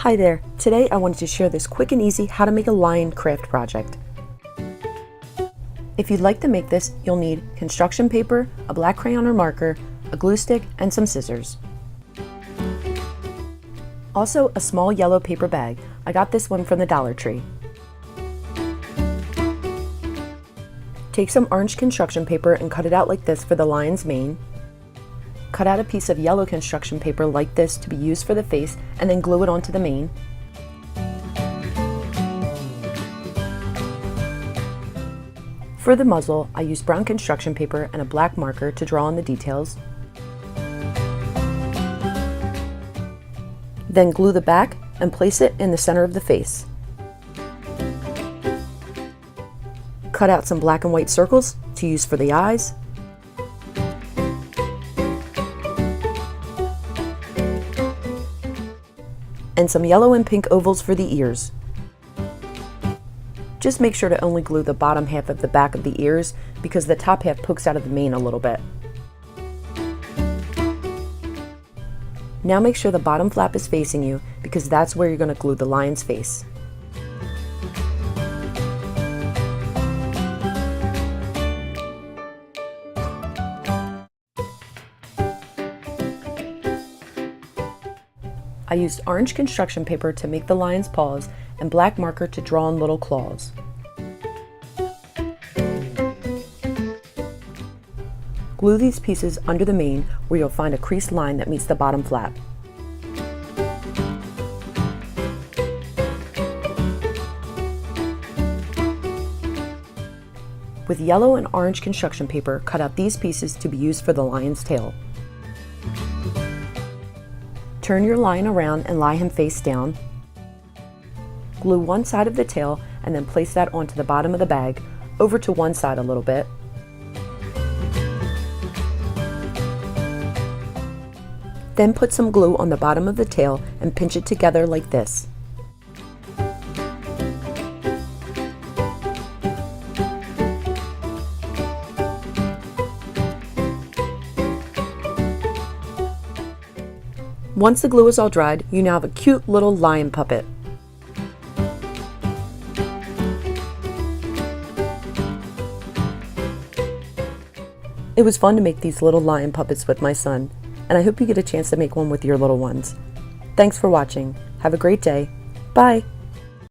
Hi there, today I wanted to share this quick and easy how to make a lion craft project. If you'd like to make this, you'll need construction paper, a black crayon or marker, a glue stick, and some scissors. Also, a small yellow paper bag. I got this one from the Dollar Tree. Take some orange construction paper and cut it out like this for the lion's mane. Cut out a piece of yellow construction paper like this to be used for the face, and then glue it onto the mane. For the muzzle, I used brown construction paper and a black marker to draw on the details. Then glue the back and place it in the center of the face. Cut out some black and white circles to use for the eyes. And some yellow and pink ovals for the ears. Just make sure to only glue the bottom half of the back of the ears because the top half pokes out of the mane a little bit. Now make sure the bottom flap is facing you because that's where you're going to glue the lion's face. I used orange construction paper to make the lion's paws and black marker to draw on little claws. Glue these pieces under the mane where you'll find a creased line that meets the bottom flap. With yellow and orange construction paper, cut out these pieces to be used for the lion's tail. Turn your lion around and lie him face down. Glue one side of the tail and then place that onto the bottom of the bag, over to one side a little bit. Then put some glue on the bottom of the tail and pinch it together like this. Once the glue is all dried, you now have a cute little lion puppet. It was fun to make these little lion puppets with my son, and I hope you get a chance to make one with your little ones. Thanks for watching. Have a great day. Bye!